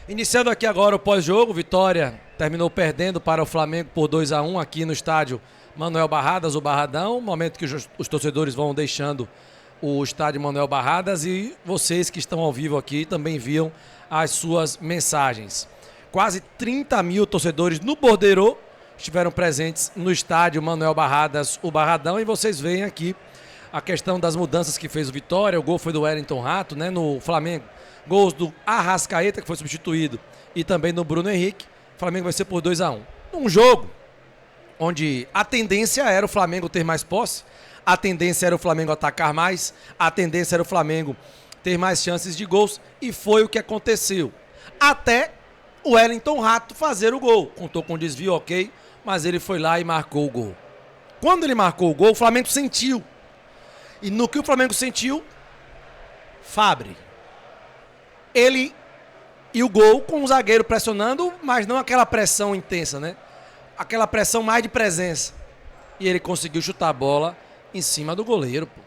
Iniciando aqui agora o pós-jogo, Vitória terminou perdendo para o Flamengo por 2-1 aqui no estádio Manuel Barradas, o Barradão. Momento que os torcedores vão deixando o estádio Manuel Barradas e vocês que estão ao vivo aqui também viam as suas mensagens. Quase 30 mil torcedores no Bordeiro estiveram presentes no estádio Manuel Barradas, o Barradão, e vocês veem aqui a questão das mudanças que fez o Vitória. O gol foi do Wellington Rato, né? No Flamengo, gols do Arrascaeta, que foi substituído, e também do Bruno Henrique. O Flamengo vai ser por 2-1. Um jogo onde a tendência era o Flamengo ter mais posse, a tendência era o Flamengo atacar mais, a tendência era o Flamengo ter mais chances de gols, e foi o que aconteceu. Até o Wellington Rato fazer o gol. Contou com desvio, ok, mas ele foi lá e marcou o gol. Quando ele marcou o gol, o Flamengo sentiu. E no que o Flamengo sentiu, Fábri. Ele e o gol com o zagueiro pressionando, mas não aquela pressão intensa, né? Aquela pressão mais de presença. E ele conseguiu chutar a bola em cima do goleiro, pô.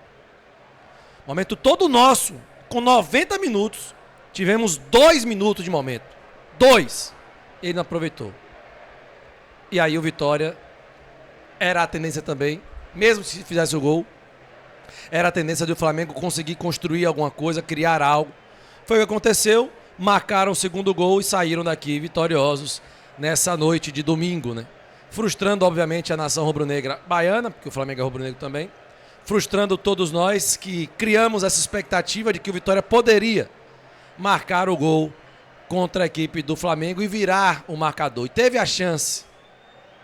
Momento todo nosso, com 90 minutos, tivemos 2 minutos de momento. 2. Ele não aproveitou. E aí o Vitória era a tendência também, mesmo se fizesse o gol, era a tendência do Flamengo conseguir construir alguma coisa, criar algo. Foi o que aconteceu, marcaram o segundo gol e saíram daqui vitoriosos nessa noite de domingo, né? Frustrando, obviamente, a nação rubro-negra baiana, porque o Flamengo é rubro-negro também. Frustrando todos nós que criamos essa expectativa de que o Vitória poderia marcar o gol contra a equipe do Flamengo e virar o marcador. E teve a chance,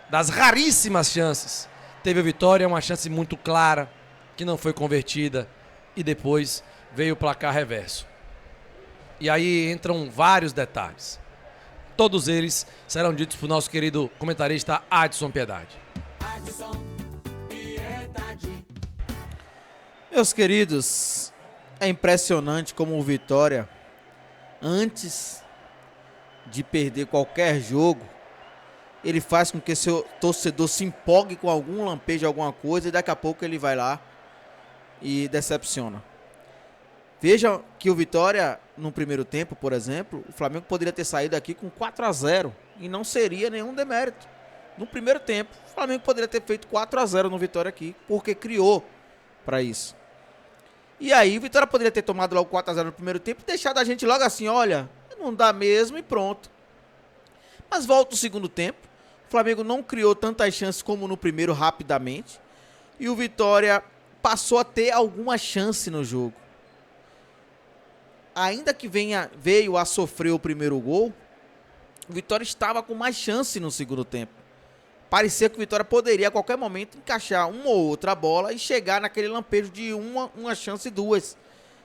das raríssimas chances. Teve a Vitória, uma chance muito clara, que não foi convertida, e depois veio o placar reverso. E aí entram vários detalhes. Todos eles serão ditos por nosso querido comentarista Adson Piedade. Meus queridos, é impressionante como o Vitória, antes de perder qualquer jogo, ele faz com que seu torcedor se empolgue com algum lampejo, alguma coisa, e daqui a pouco ele vai lá e decepciona. Veja que o Vitória, no primeiro tempo, por exemplo, o Flamengo poderia ter saído aqui com 4-0 e não seria nenhum demérito. No primeiro tempo, o Flamengo poderia ter feito 4-0 no Vitória aqui, porque criou para isso. E aí o Vitória poderia ter tomado logo 4-0 no primeiro tempo e deixado a gente logo assim, olha, não dá mesmo e pronto. Mas volta o segundo tempo, o Flamengo não criou tantas chances como no primeiro rapidamente, e o Vitória passou a ter alguma chance no jogo. Ainda que veio a sofrer o primeiro gol, o Vitória estava com mais chance no segundo tempo. Parecia que o Vitória poderia a qualquer momento encaixar uma ou outra bola e chegar naquele lampejo de uma chance, duas,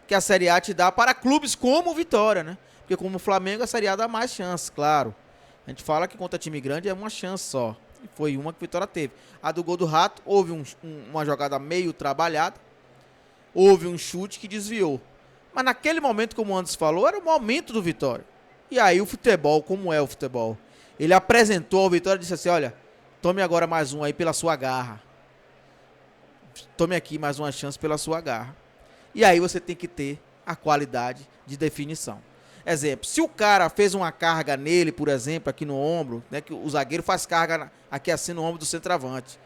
que a Série A te dá para clubes como o Vitória, né? Porque como o Flamengo, a Série A dá mais chance, claro. A gente fala que contra time grande é uma chance só. E foi uma que o Vitória teve. A do gol do Rato, houve uma jogada meio trabalhada, houve um chute que desviou. Mas naquele momento, como o Anderson falou, era o momento do Vitória. E aí o futebol, como é o futebol? Ele apresentou ao Vitória e disse assim, olha, tome agora mais um aí pela sua garra. Tome aqui mais uma chance pela sua garra. E aí você tem que ter a qualidade de definição. Exemplo, se o cara fez uma carga nele, por exemplo, aqui no ombro, né, que o zagueiro faz carga aqui assim no ombro do centroavante.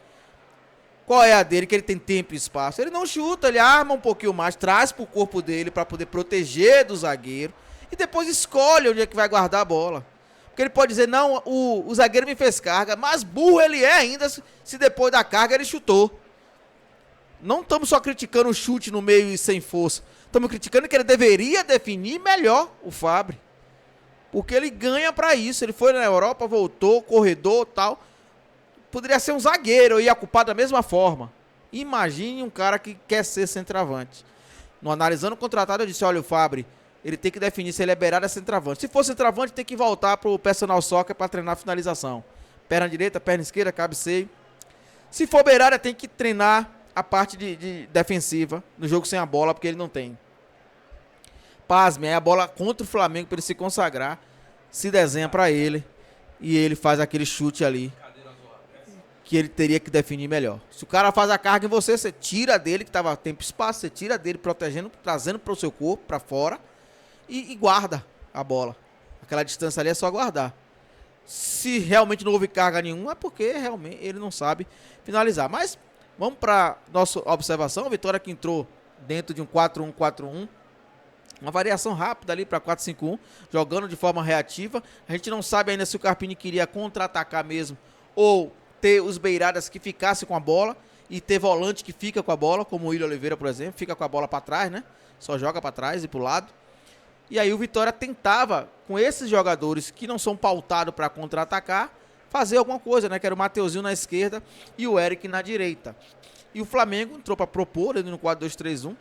Qual é a dele? Que ele tem tempo e espaço. Ele não chuta, ele arma um pouquinho mais, traz para o corpo dele para poder proteger do zagueiro e depois escolhe onde é que vai guardar a bola. Porque ele pode dizer, não, o zagueiro me fez carga, mas burro ele é ainda se depois da carga ele chutou. Não estamos só criticando o chute no meio e sem força. Estamos criticando que ele deveria definir melhor o Fábri. Porque ele ganha para isso. Ele foi na Europa, voltou, corredor e tal. Poderia ser um zagueiro, eu ia culpar da mesma forma. Imagine um cara que quer ser centroavante. No analisando o contratado, eu disse, olha, o Fábri, ele tem que definir se ele é beirada ou centroavante. Se for centroavante, tem que voltar pro personal soccer para treinar a finalização. Perna direita, perna esquerda, cabeceio. Se for beirada, tem que treinar a parte de defensiva no jogo sem a bola, porque ele não tem. Pasme, aí a bola contra o Flamengo para ele se consagrar, se desenha para ele e ele faz aquele chute ali que ele teria que definir melhor. Se o cara faz a carga em você, você tira dele, que estava tempo e espaço, você tira dele protegendo, trazendo para o seu corpo, para fora, e guarda a bola. Aquela distância ali é só aguardar. Se realmente não houve carga nenhuma, é porque realmente ele não sabe finalizar. Mas vamos para nossa observação. Vitória que entrou dentro de um 4-1-4-1. Uma variação rápida ali para 4-5-1, jogando de forma reativa. A gente não sabe ainda se o Carpini queria contra-atacar mesmo ou ter os beiradas que ficassem com a bola e ter volante que fica com a bola, como o William Oliveira, por exemplo, fica com a bola para trás, né? Só joga para trás e para o lado. E aí o Vitória tentava, com esses jogadores que não são pautados para contra-atacar, fazer alguma coisa, né? Que era o Mateuzinho na esquerda e o Eric na direita. E o Flamengo entrou para propor ali no 4-2-3-1.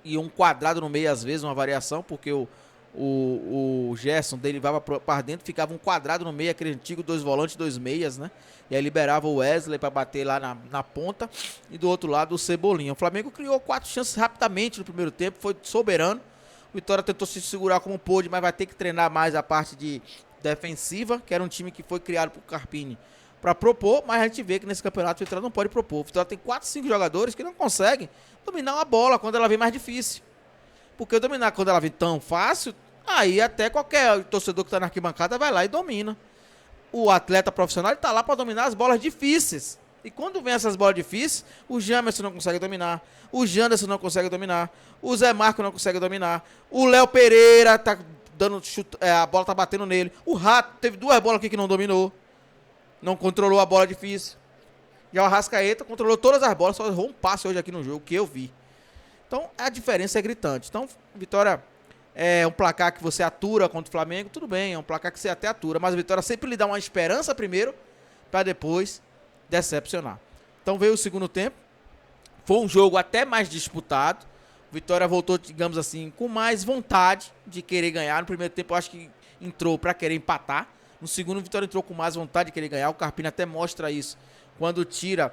E um quadrado no meio, às vezes, uma variação, porque o Gerson derivava para dentro, ficava um quadrado no meio, aquele antigo 2 volantes, 2 meias, né? E aí liberava o Wesley para bater lá na ponta, e do outro lado o Cebolinha. O Flamengo criou 4 chances rapidamente no primeiro tempo, foi soberano. O Vitória tentou se segurar como pôde, mas vai ter que treinar mais a parte de defensiva, que era um time que foi criado por Carpini para propor, mas a gente vê que nesse campeonato o Vitória não pode propor. O Vitória tem 4, 5 jogadores que não conseguem dominar uma bola quando ela vem mais difícil. Porque dominar quando ela vem tão fácil, aí até qualquer torcedor que está na arquibancada vai lá e domina. O atleta profissional está lá para dominar as bolas difíceis. E quando vem essas bolas difíceis, o Jamerson não consegue dominar, o Janderson não consegue dominar, o Zé Marco não consegue dominar, o Léo Pereira tá dando chute, a bola tá batendo nele, o Rato teve 2 bolas aqui que não dominou. Não controlou a bola difícil. Já o Arrascaeta controlou todas as bolas, só errou um passe hoje aqui no jogo, que eu vi. Então, a diferença é gritante. Então, Vitória é um placar que você atura contra o Flamengo, tudo bem, é um placar que você até atura, mas a Vitória sempre lhe dá uma esperança primeiro, para depois decepcionar. Então, veio o segundo tempo. Foi um jogo até mais disputado. Vitória voltou, digamos assim, com mais vontade de querer ganhar. No primeiro tempo, eu acho que entrou para querer empatar. No segundo, o Vitória entrou com mais vontade de querer ganhar. O Carpini até mostra isso quando tira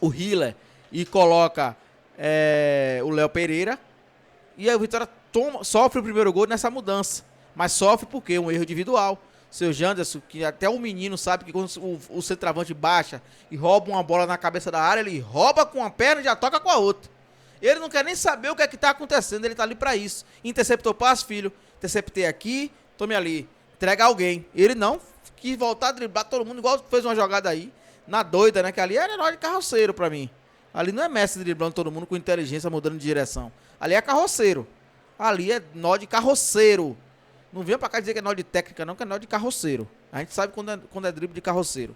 o Hiller e coloca o Léo Pereira. E aí o Vitória sofre o primeiro gol nessa mudança. Mas sofre porque um erro individual. Seu Janderson, que até o menino sabe que quando o centroavante baixa e rouba uma bola na cabeça da área, ele rouba com uma perna e já toca com a outra. Ele não quer nem saber o que é que está acontecendo, ele está ali para isso. Interceptou o passe, filho. Interceptei aqui, tome ali. Entrega alguém. Ele não quis voltar a driblar todo mundo, igual fez uma jogada aí, na doida, né? Que ali era nó de carroceiro pra mim. Ali não é mestre driblando todo mundo com inteligência, mudando de direção. Ali é carroceiro. Ali é nó de carroceiro. Não venha pra cá dizer que é nó de técnica, não, que é nó de carroceiro. A gente sabe quando é drible de carroceiro.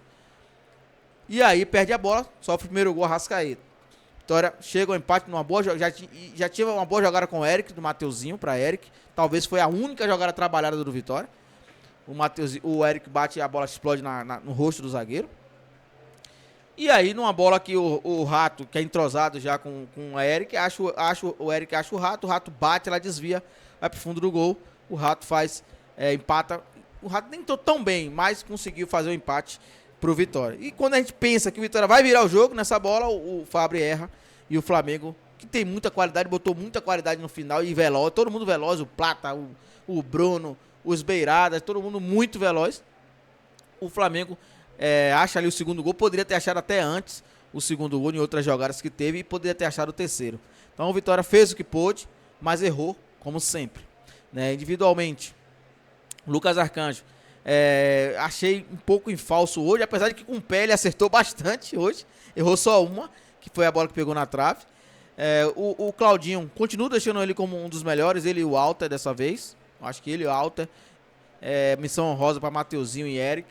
E aí perde a bola, sofre o primeiro gol, Arrascaeta. Vitória chega ao empate numa boa jogada. Já tinha uma boa jogada com o Eric, do Mateuzinho pra Eric. Talvez foi a única jogada trabalhada do Vitória. O Eric bate e a bola explode no rosto do zagueiro. E aí, numa bola que o Rato, que é entrosado já com o Eric, o Eric acha o Rato bate, ela desvia, vai pro fundo do gol, o Rato faz, empata. O Rato nem entrou tão bem, mas conseguiu fazer o empate pro Vitória. E quando a gente pensa que o Vitória vai virar o jogo, nessa bola, o Fábio erra e o Flamengo, que tem muita qualidade, botou muita qualidade no final e veloz, todo mundo veloz, o Plata, o Bruno, os beiradas, todo mundo muito veloz. O Flamengo acha ali o segundo gol, poderia ter achado até antes o segundo gol em outras jogadas que teve e poderia ter achado o terceiro. Então o Vitória fez o que pôde, mas errou, como sempre, né? Individualmente, Lucas Arcanjo, achei um pouco em falso hoje, apesar de que com o pé ele acertou bastante hoje, errou só uma, que foi a bola que pegou na trave. O Claudinho, continuo deixando ele como um dos melhores, ele e o Alter dessa vez. Acho que ele e o Alter, missão honrosa para Mateuzinho e Eric,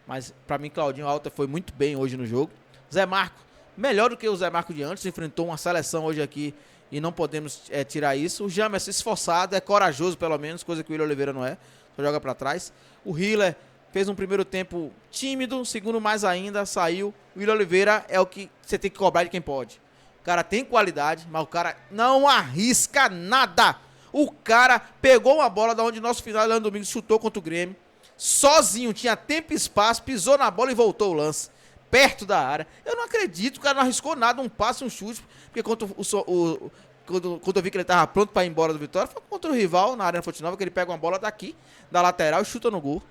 mas para mim Claudinho Alter foi muito bem hoje no jogo. Zé Marco, melhor do que o Zé Marco de antes, enfrentou uma seleção hoje aqui e não podemos tirar isso. O Jamerson esforçado, é corajoso pelo menos, coisa que o William Oliveira não é, só joga para trás. O Hiller fez um primeiro tempo tímido, segundo mais ainda, saiu. O William Oliveira é o que você tem que cobrar de quem pode. O cara tem qualidade, mas o cara não arrisca nada. O cara pegou uma bola da onde nosso final, Leandro Domingos, chutou contra o Grêmio. Sozinho, tinha tempo e espaço, pisou na bola e voltou o lance. Perto da área. Eu não acredito, o cara não arriscou nada, um passe, um chute. Porque quando eu vi que ele estava pronto para ir embora do Vitória, foi contra o rival na Arena Fonte Nova, que ele pega uma bola daqui, da lateral e chuta no gol.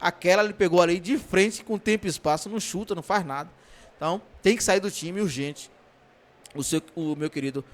Aquela ele pegou ali de frente, com tempo e espaço, não chuta, não faz nada. Então, tem que sair do time urgente. O meu querido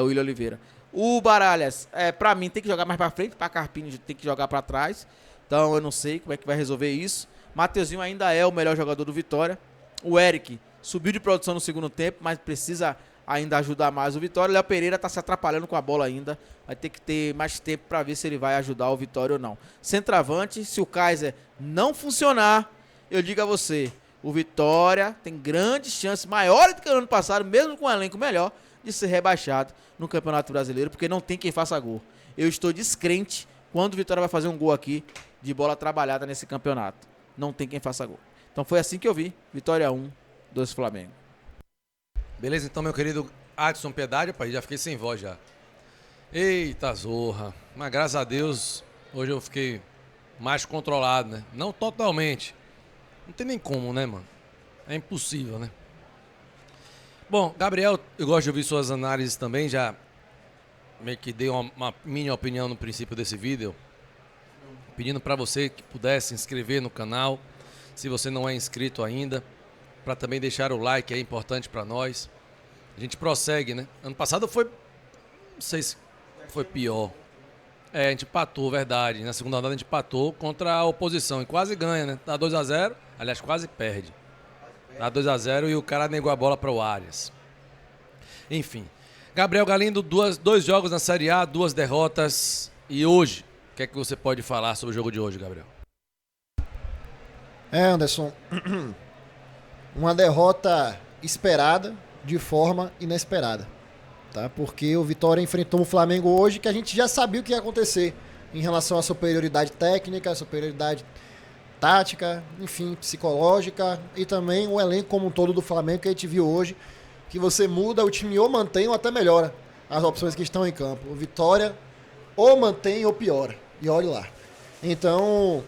William Oliveira. O Baralhas, pra mim, tem que jogar mais pra frente, pra Carpini tem que jogar pra trás. Então eu não sei como é que vai resolver isso. Mateuzinho ainda é o melhor jogador do Vitória. O Eric subiu de produção no segundo tempo, mas precisa ainda ajudar mais o Vitória. O Léo Pereira tá se atrapalhando com a bola ainda. Vai ter que ter mais tempo pra ver se ele vai ajudar o Vitória ou não. Centroavante, se o Kaiser não funcionar, eu digo a você, o Vitória tem grandes chances, maiores do que o ano passado, mesmo com um elenco melhor, de ser rebaixado no Campeonato Brasileiro, porque não tem quem faça gol. Eu estou descrente quando o Vitória vai fazer um gol aqui de bola trabalhada nesse campeonato. Não tem quem faça gol. Então foi assim que eu vi. Vitória 1, 2 Flamengo. Beleza, então, meu querido Adson Piedade, pai, já fiquei sem voz já. Eita zorra. Mas graças a Deus, hoje eu fiquei mais controlado, né? Não totalmente. Não tem nem como, né, mano? É impossível, né? Bom, Gabriel, eu gosto de ouvir suas análises também, já meio que dei uma minha opinião no princípio desse vídeo. Pedindo para você que pudesse se inscrever no canal, se você não é inscrito ainda, para também deixar o like, é importante para nós. A gente prossegue, né? Ano passado foi, não sei se foi pior. A gente empatou, verdade. Na segunda rodada a gente empatou contra a oposição e quase ganha, né? Dá 2-0, aliás, quase perde. Dá 2-0 e o cara negou a bola para o Arias. Enfim. Gabriel Galindo, dois jogos na Série A, 2 derrotas. E hoje, o que é que você pode falar sobre o jogo de hoje, Gabriel? Anderson, uma derrota esperada de forma inesperada, tá? Porque o Vitória enfrentou o Flamengo hoje, que a gente já sabia o que ia acontecer em relação à superioridade técnica, superioridade tática, enfim, psicológica, e também o elenco como um todo do Flamengo que a gente viu hoje, que você muda, o time ou mantém ou até melhora as opções que estão em campo. O Vitória ou mantém ou piora, e olhe lá. Então,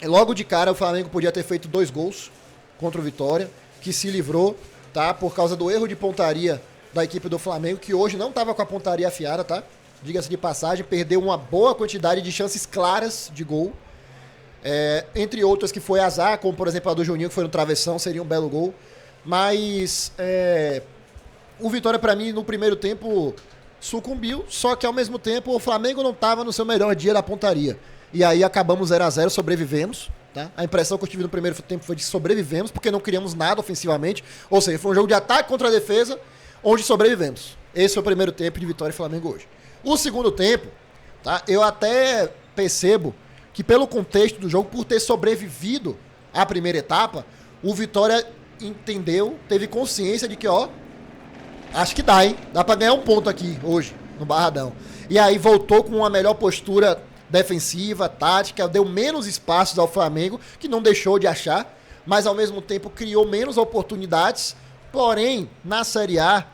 logo de cara o Flamengo podia ter feito 2 gols contra o Vitória, que se livrou, tá? Por causa do erro de pontaria da equipe do Flamengo, que hoje não estava com a pontaria afiada, tá? Diga-se de passagem, perdeu uma boa quantidade de chances claras de gol. Entre outras que foi azar, como por exemplo a do Juninho, que foi no travessão, seria um belo gol. Mas o Vitória, para mim, no primeiro tempo sucumbiu, só que ao mesmo tempo o Flamengo não estava no seu melhor dia da pontaria. E aí acabamos 0-0, sobrevivemos. Tá? A impressão que eu tive no primeiro tempo foi de sobrevivemos, porque não criamos nada ofensivamente. Ou seja, foi um jogo de ataque contra a defesa, onde sobrevivemos. Esse foi o primeiro tempo de Vitória e Flamengo hoje. O segundo tempo, tá? Eu até percebo que pelo contexto do jogo, por ter sobrevivido à primeira etapa, o Vitória entendeu, teve consciência de que, acho que dá, hein? Dá pra ganhar um ponto aqui hoje, no Barradão. E aí voltou com uma melhor postura defensiva, tática, deu menos espaços ao Flamengo, que não deixou de achar, mas ao mesmo tempo criou menos oportunidades. Porém, na Série A,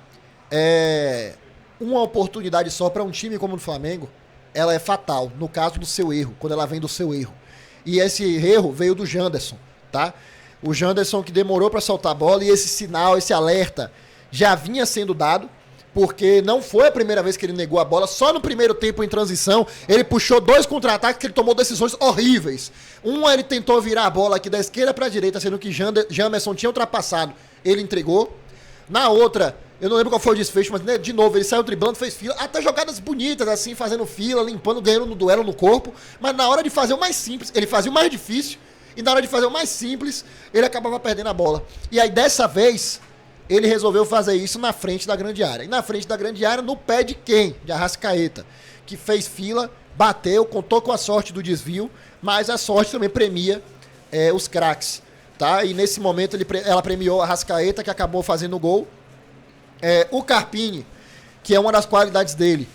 uma oportunidade só para um time como o Flamengo, ela é fatal, no caso do seu erro, quando ela vem do seu erro. E esse erro veio do Janderson, tá? O Janderson que demorou para soltar a bola, e esse sinal, esse alerta já vinha sendo dado, porque não foi a primeira vez que ele negou a bola. Só no primeiro tempo em transição, ele puxou 2 contra-ataques que ele tomou decisões horríveis. Ele tentou virar a bola aqui da esquerda para a direita, sendo que Jamerson tinha ultrapassado. Ele entregou. Na outra, eu não lembro qual foi o desfecho, mas de novo, ele saiu driblando, fez fila. Até jogadas bonitas, assim, fazendo fila, limpando, ganhando no duelo no corpo. Mas na hora de fazer o mais simples, ele fazia o mais difícil. E na hora de fazer o mais simples, ele acabava perdendo a bola. E aí, dessa vez, ele resolveu fazer isso na frente da grande área. E na frente da grande área, no pé de quem? De Arrascaeta, que fez fila, bateu, contou com a sorte do desvio, mas a sorte também premia os craques, tá? E nesse momento ela premiou a Arrascaeta, que acabou fazendo o gol. O Carpini, que é uma das qualidades dele,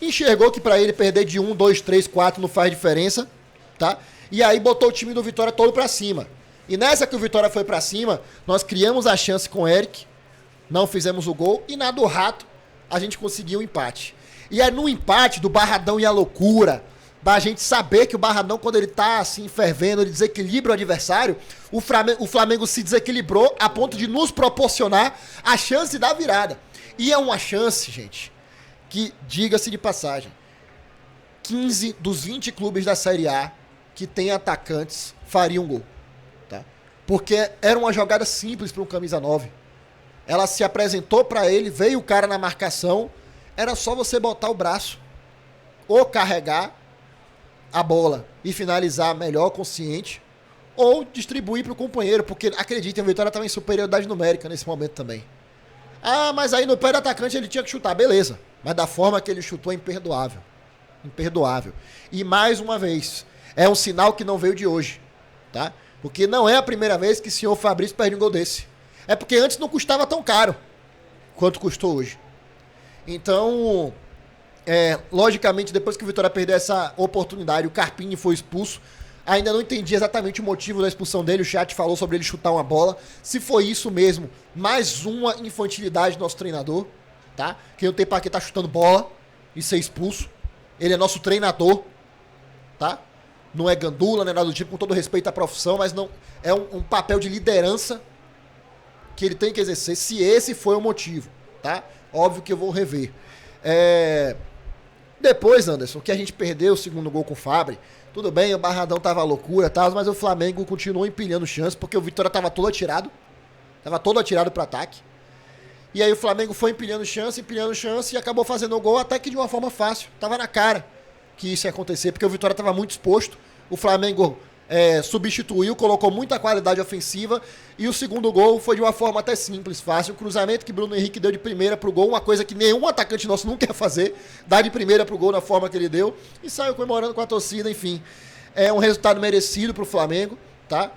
enxergou que para ele perder de 1, 2, 3, 4 não faz diferença, tá? E aí botou o time do Vitória todo para cima. E nessa que o Vitória foi pra cima, nós criamos a chance com o Eric, não fizemos o gol, e na do Rato, a gente conseguiu o empate. E é no empate do Barradão e a loucura, da gente saber que o Barradão, quando ele tá assim, fervendo, ele desequilibra o adversário, o Flamengo se desequilibrou a ponto de nos proporcionar a chance da virada. E é uma chance, gente, que, diga-se de passagem, 15 dos 20 clubes da Série A que tem atacantes fariam gol. Porque era uma jogada simples para um camisa 9. Ela se apresentou para ele, veio o cara na marcação, era só você botar o braço ou carregar a bola e finalizar melhor, consciente, ou distribuir para o companheiro, porque, acreditem, o Vitória estava em superioridade numérica nesse momento também. Ah, mas aí no pé do atacante ele tinha que chutar, beleza. Mas da forma que ele chutou é imperdoável. Imperdoável. E mais uma vez, é um sinal que não veio de hoje, tá? Porque não é a primeira vez que o senhor Fabrício perde um gol desse. É porque antes não custava tão caro quanto custou hoje. Então, logicamente, depois que o Vitória perdeu essa oportunidade, o Carpini foi expulso. Ainda não entendi exatamente o motivo da expulsão dele. O chat falou sobre ele chutar uma bola. Se foi isso mesmo, mais uma infantilidade do nosso treinador, tá? Que não tem pra que tá chutando bola e ser expulso. Ele é nosso treinador, tá? Não é gandula, não é nada do tipo, com todo respeito à profissão, mas não é um papel de liderança que ele tem que exercer, se esse foi o motivo, tá? Óbvio que eu vou rever. Depois, Anderson, que a gente perdeu o segundo gol com o Fabri, tudo bem, o Barradão tava loucura e tal, mas o Flamengo continuou empilhando chance, porque o Vitória tava todo atirado pro ataque. E aí o Flamengo foi empilhando chance e acabou fazendo o gol até que de uma forma fácil. Tava na cara que isso ia acontecer, porque o Vitória tava muito exposto. O Flamengo substituiu, colocou muita qualidade ofensiva, e o segundo gol foi de uma forma até simples, fácil. O cruzamento que Bruno Henrique deu de primeira pro gol, uma coisa que nenhum atacante nosso nunca ia fazer, dar de primeira pro gol na forma que ele deu, e saiu comemorando com a torcida, enfim. É um resultado merecido pro Flamengo, tá?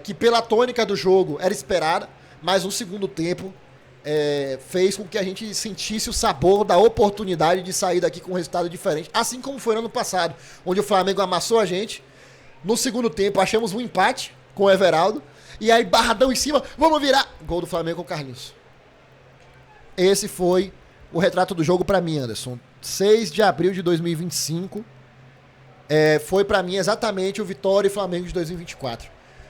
Que pela tônica do jogo era esperada, mas no segundo tempo fez com que a gente sentisse o sabor da oportunidade de sair daqui com um resultado diferente, assim como foi no ano passado, onde o Flamengo amassou a gente. No segundo tempo, achamos um empate com o Everaldo. E aí, Barradão em cima, vamos virar. Gol do Flamengo com o Carlinhos. Esse foi o retrato do jogo pra mim, Anderson. 6 de abril de 2025. Foi pra mim exatamente o Vitória e Flamengo de 2024.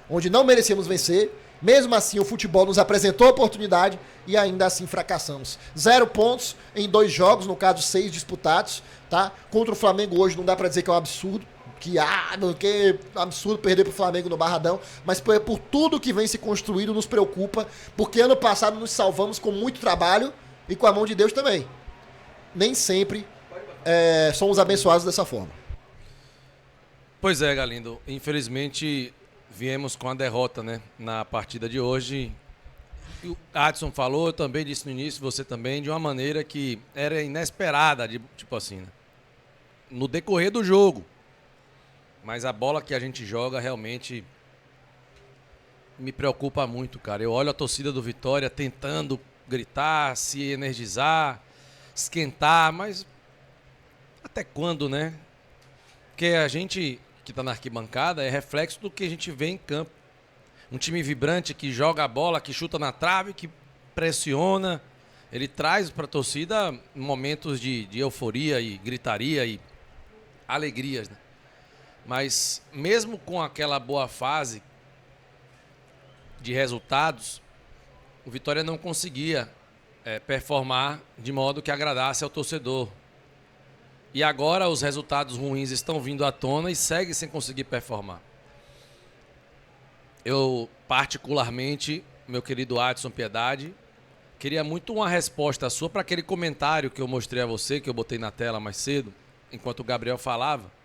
Onde não merecíamos vencer. Mesmo assim, o futebol nos apresentou a oportunidade e ainda assim fracassamos. 0 pontos em 2 jogos, no caso 6 disputados, tá? Contra o Flamengo hoje não dá pra dizer que é um absurdo. Que absurdo perder pro Flamengo no Barradão, mas por tudo que vem se construindo nos preocupa, porque ano passado nos salvamos com muito trabalho e com a mão de Deus também. Nem sempre somos abençoados dessa forma. Pois é, Galindo, infelizmente viemos com a derrota, né, na partida de hoje. O Adson falou, eu também disse no início, você também, de uma maneira que era inesperada, tipo assim, né? No decorrer do jogo. Mas a bola que a gente joga realmente me preocupa muito, cara. Eu olho a torcida do Vitória tentando gritar, se energizar, esquentar, mas até quando, né? Porque a gente que tá na arquibancada é reflexo do que a gente vê em campo. Um time vibrante que joga a bola, que chuta na trave, que pressiona. Ele traz para a torcida momentos de euforia e gritaria e alegrias, né? Mas mesmo com aquela boa fase de resultados, o Vitória não conseguia performar de modo que agradasse ao torcedor. E agora os resultados ruins estão vindo à tona e segue sem conseguir performar. Eu, particularmente, meu querido Adson Piedade, queria muito uma resposta sua para aquele comentário que eu mostrei a você, que eu botei na tela mais cedo, enquanto o Gabriel falava.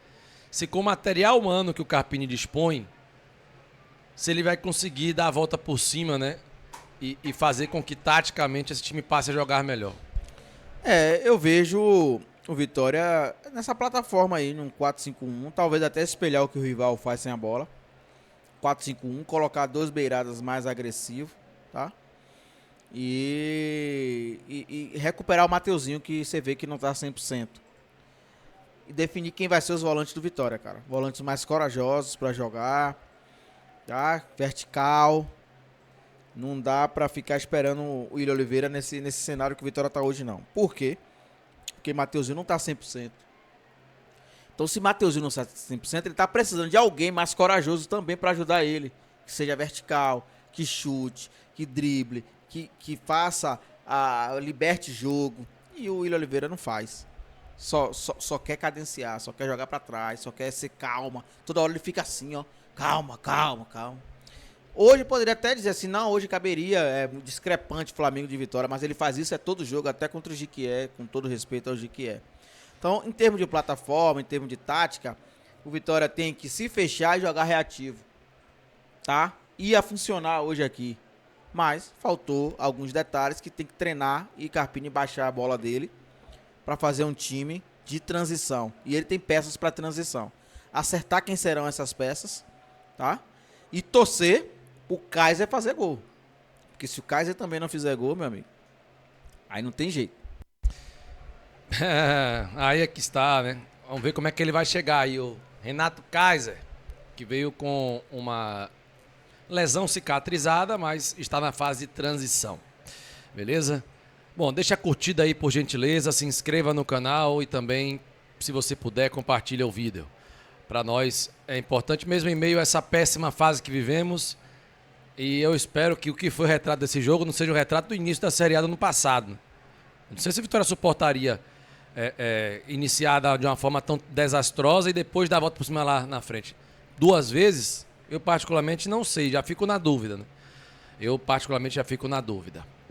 Se com o material humano que o Carpini dispõe, se ele vai conseguir dar a volta por cima, né? E fazer com que taticamente esse time passe a jogar melhor. Eu vejo o Vitória nessa plataforma aí, num 4-5-1, talvez até espelhar o que o rival faz sem a bola. 4-5-1, colocar 2 beiradas mais agressivos, tá? E recuperar o Mateuzinho, que você vê que não tá 100%. E definir quem vai ser os volantes do Vitória, cara. Volantes mais corajosos pra jogar, tá? Vertical. Não dá pra ficar esperando o William Oliveira nesse cenário que o Vitória tá hoje, não. Por quê? Porque Mateuzinho não tá 100%. Então, se Mateuzinho não está 100%, ele tá precisando de alguém mais corajoso também pra ajudar ele. Que seja vertical, que chute, que drible, que faça, liberte jogo. E o William Oliveira não faz. Só quer cadenciar, só quer jogar pra trás, só quer ser calma. Toda hora ele fica assim, ó. Calma. Hoje poderia até dizer assim, não, hoje caberia, é discrepante Flamengo de Vitória, mas ele faz isso todo jogo, até contra o Jequié, com todo respeito ao Jequié. Então, em termos de plataforma, em termos de tática, o Vitória tem que se fechar e jogar reativo, tá? Ia funcionar hoje aqui, mas faltou alguns detalhes que tem que treinar e Carpini baixar a bola dele para fazer um time de transição. E ele tem peças para transição. Acertar quem serão essas peças, tá? E torcer o Kaiser fazer gol. Porque se o Kaiser também não fizer gol, meu amigo, aí não tem jeito. Aí é que está, né? Vamos ver como é que ele vai chegar aí. O Renato Kaiser, que veio com uma lesão cicatrizada, mas está na fase de transição. Beleza? Bom, deixa a curtida aí, por gentileza, se inscreva no canal e também, se você puder, compartilha o vídeo. Para nós é importante, mesmo em meio a essa péssima fase que vivemos. E eu espero que o que foi o retrato desse jogo não seja o retrato do início da Série A do ano passado. Não sei se a Vitória suportaria iniciada de uma forma tão desastrosa e depois dar a volta por cima lá na frente. 2 vezes, eu particularmente não sei, já fico na dúvida, né? Eu particularmente já fico na dúvida.